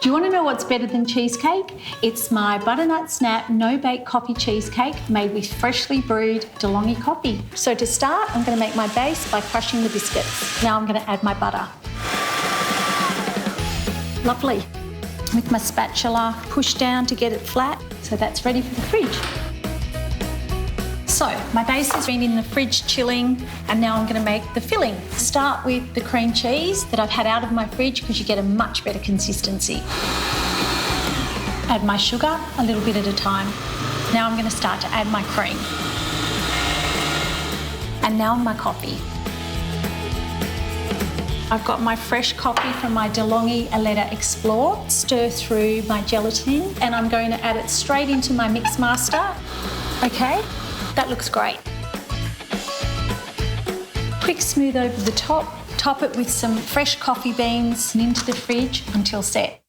Do you want to know what's better than cheesecake? It's my Butternut Snap no-bake coffee cheesecake made with freshly brewed De'Longhi coffee. So to start, I'm going to make my base by crushing the biscuits. Now I'm going to add my butter. Lovely. With my spatula, push down to get it flat. So that's ready for the fridge. So my base has been in the fridge chilling, and now I'm going to make the filling. Start with the cream cheese that I've had out of my fridge because you get a much better consistency. Add my sugar a little bit at a time. Now I'm going to start to add my cream. And now my coffee. I've got my fresh coffee from my De'Longhi Eletta Explore. Stir through my gelatin, and I'm going to add it straight into my mix master. Okay. That looks great. Quick smooth over the top. Top it with some fresh coffee beans and into the fridge until set.